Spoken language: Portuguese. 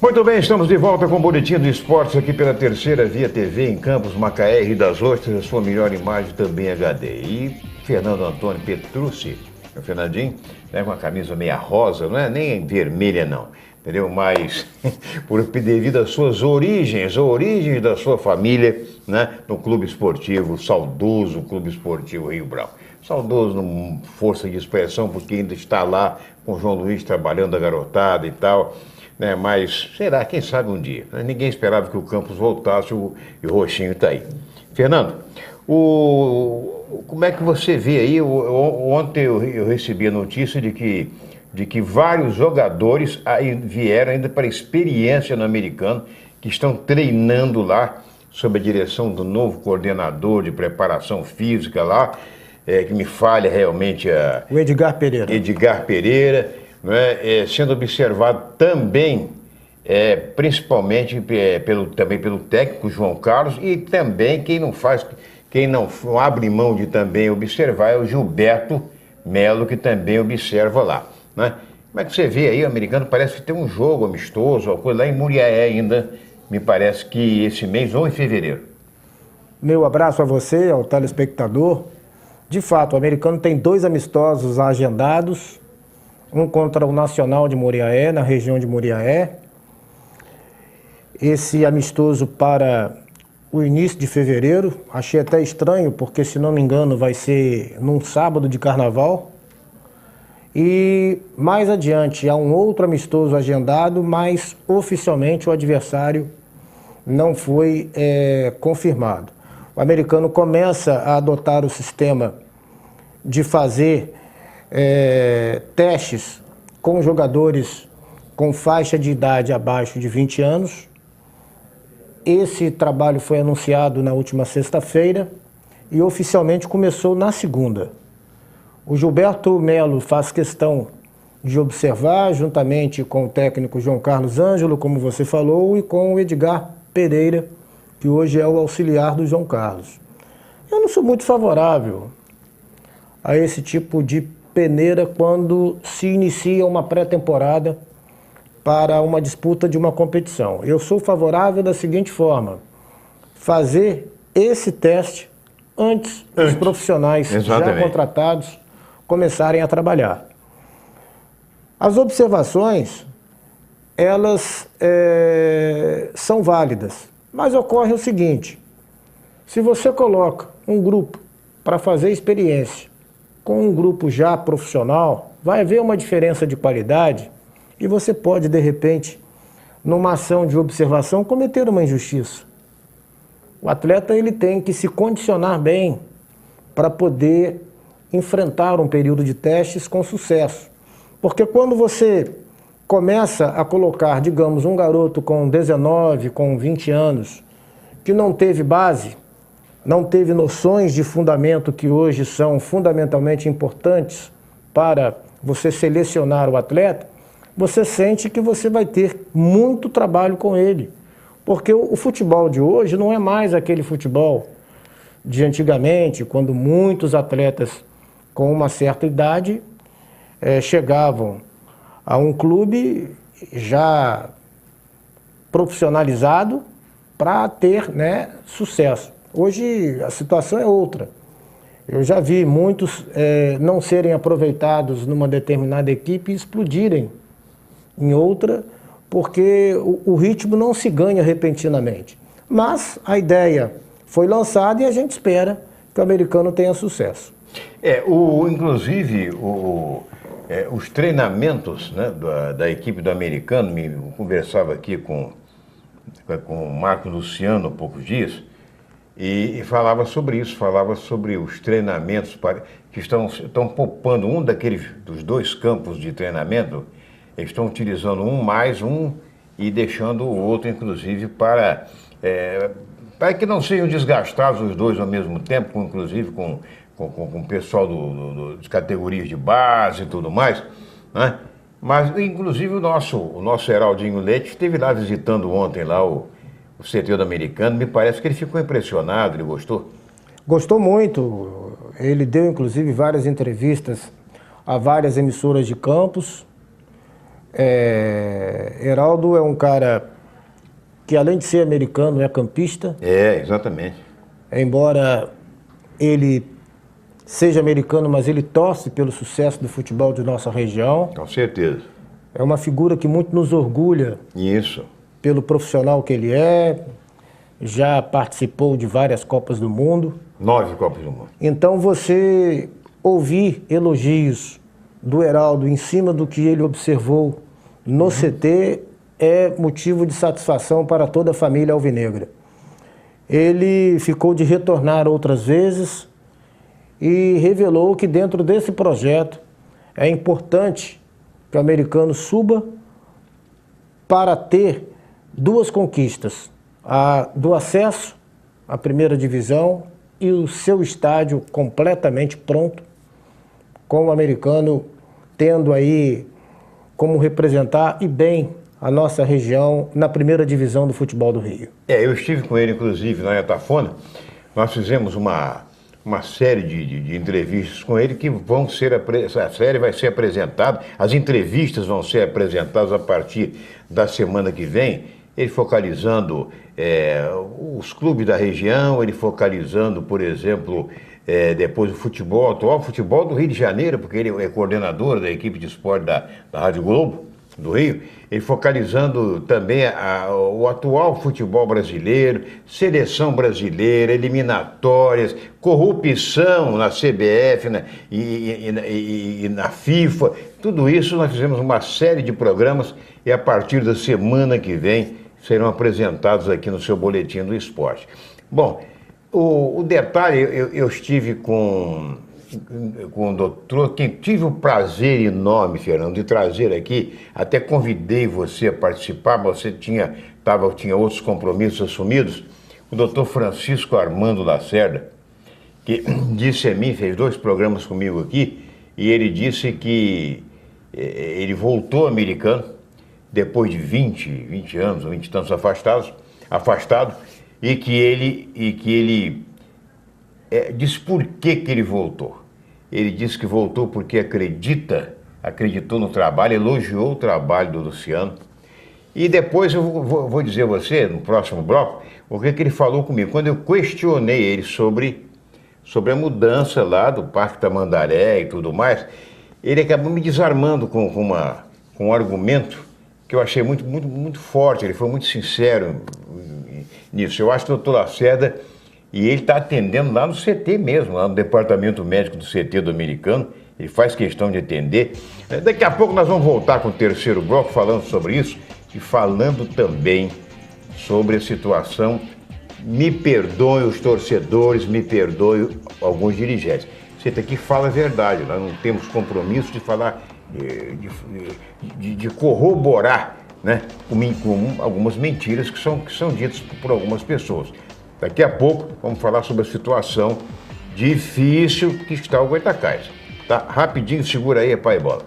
Muito bem, estamos de volta com o Boletim do Esportes aqui pela Terceira Via TV em Campos, Macaé, Rio das Ostras, a sua melhor imagem também HD. E Fernando Antônio Petrucci, o Fernandinho, leva uma camisa meia rosa, não é nem vermelha não, entendeu? Mas devido às suas origens da sua família, né, no Clube Esportivo, saudoso Clube Esportivo Rio Brau. Saudoso, força de expressão, porque ainda está lá com o João Luiz trabalhando a garotada e tal. Né, mas será, quem sabe um dia. Ninguém esperava que o Campos voltasse e o Roxinho está aí. Fernando, como é que você vê aí? Ontem eu recebi a notícia de que vários jogadores aí vieram ainda para experiência no americano, que estão treinando lá, sob a direção do novo coordenador de preparação física lá, que me falha realmente o Edgar Pereira. Edgar Pereira. Né, sendo observado também, principalmente também pelo técnico João Carlos, e também quem não abre mão de também observar é o Gilberto Melo, que também observa lá. Né? Como é que você vê aí, o americano parece que tem um jogo amistoso, uma coisa lá em Muriaé ainda, me parece que esse mês ou em fevereiro. Meu abraço a você, ao telespectador. De fato, o americano tem 2 amistosos agendados, um contra o Nacional de Muriaé, na região de Muriaé. Esse amistoso para o início de fevereiro. Achei até estranho, porque, se não me engano, vai ser num sábado de carnaval. E mais adiante há um outro amistoso agendado, mas oficialmente o adversário não foi confirmado. O americano começa a adotar o sistema de fazer testes com jogadores com faixa de idade abaixo de 20 anos. Esse trabalho foi anunciado na última sexta-feira e oficialmente começou na segunda. O Gilberto Melo faz questão de observar, juntamente com o técnico João Carlos Ângelo, como você falou, e com o Edgar Pereira, que hoje é o auxiliar do João Carlos. Eu não sou muito favorável a esse tipo de peneira quando se inicia uma pré-temporada para uma disputa de uma competição. Eu sou favorável da seguinte forma: fazer esse teste antes dos profissionais já contratados começarem a trabalhar. As observações, elas são válidas, mas ocorre o seguinte: se você coloca um grupo para fazer experiência com um grupo já profissional, vai haver uma diferença de qualidade e você pode, de repente, numa ação de observação, cometer uma injustiça. O atleta ele tem que se condicionar bem para poder enfrentar um período de testes com sucesso. Porque quando você começa a colocar, digamos, um garoto com 19, com 20 anos, que não teve base, não teve noções de fundamento que hoje são fundamentalmente importantes para você selecionar o atleta, você sente que você vai ter muito trabalho com ele. Porque o futebol de hoje não é mais aquele futebol de antigamente, quando muitos atletas com uma certa idade chegavam a um clube já profissionalizado para ter, né, sucesso. Hoje a situação é outra. Eu já vi muitos não serem aproveitados numa determinada equipe e explodirem em outra, porque o ritmo não se ganha repentinamente. Mas a ideia foi lançada e a gente espera que o americano tenha sucesso. Inclusive, os treinamentos, né, da equipe do americano, eu conversava aqui com o Marcos Luciano há poucos dias, e falava sobre isso, falava sobre os treinamentos que estão poupando dos 2 campos de treinamento. Eles estão utilizando mais um e deixando o outro, inclusive, para que não sejam desgastados os 2 ao mesmo tempo, inclusive com o pessoal das categorias de base e tudo mais, né? Mas, inclusive, o nosso Heraldinho Leite esteve lá visitando ontem lá o CT do americano. Me parece que ele ficou impressionado, ele gostou? Gostou muito. Ele deu, inclusive, várias entrevistas a várias emissoras de Campos. Heraldo é um cara que, além de ser americano, é campista. Exatamente. Embora ele seja americano, mas ele torce pelo sucesso do futebol de nossa região. Com certeza. É uma figura que muito nos orgulha. Isso. Pelo profissional que ele é. Já participou de várias Copas do Mundo. 9 Copas do Mundo. Então você ouvir elogios do Heraldo em cima do que ele observou no CT é motivo de satisfação para toda a família alvinegra. Ele ficou de retornar outras vezes e revelou que dentro desse projeto é importante que o americano suba para ter 2 conquistas, a do acesso à primeira divisão e o seu estádio completamente pronto, com o americano tendo aí como representar e bem a nossa região na primeira divisão do futebol do Rio. Eu estive com ele, inclusive, na Etafona. Nós fizemos uma série de entrevistas com ele que vão ser, essa série vai ser apresentada, as entrevistas vão ser apresentadas a partir da semana que vem, ele focalizando os clubes da região, ele focalizando, por exemplo, depois o futebol, atual futebol do Rio de Janeiro, porque ele é coordenador da equipe de esporte da Rádio Globo do Rio, ele focalizando também o atual futebol brasileiro, seleção brasileira, eliminatórias, corrupção na CBF e na FIFA, tudo isso nós fizemos uma série de programas e a partir da semana que vem serão apresentados aqui no seu Boletim do Esporte. Bom, o detalhe, eu estive com o doutor, quem tive o prazer enorme, Fernando, de trazer aqui, até convidei você a participar, você tinha outros compromissos assumidos, o doutor Francisco Armando Lacerda, que disse a mim, fez 2 programas comigo aqui, e ele disse que ele voltou americano, depois de 20 anos, 20 e tantos afastado, e que ele disse por que ele voltou. Ele disse que voltou porque acreditou no trabalho, elogiou o trabalho do Luciano. E depois eu vou dizer a você, no próximo bloco, o que ele falou comigo. Quando eu questionei ele sobre a mudança lá do Parque Tamandaré e tudo mais, ele acabou me desarmando com um argumento que eu achei muito, muito, muito forte. Ele foi muito sincero nisso. Eu acho que o doutor Lacerda, e ele está atendendo lá no CT mesmo, lá no departamento médico do CT do americano, ele faz questão de atender. Daqui a pouco nós vamos voltar com o terceiro bloco falando sobre isso e falando também sobre a situação. Me perdoem os torcedores, me perdoem alguns dirigentes. Você aqui fala a verdade, nós não temos compromisso de falar, de corroborar, né, com algumas mentiras que são ditas por algumas pessoas. Daqui a pouco vamos falar sobre a situação difícil que está o Goytacás. Tá? Rapidinho, segura aí, pai bola.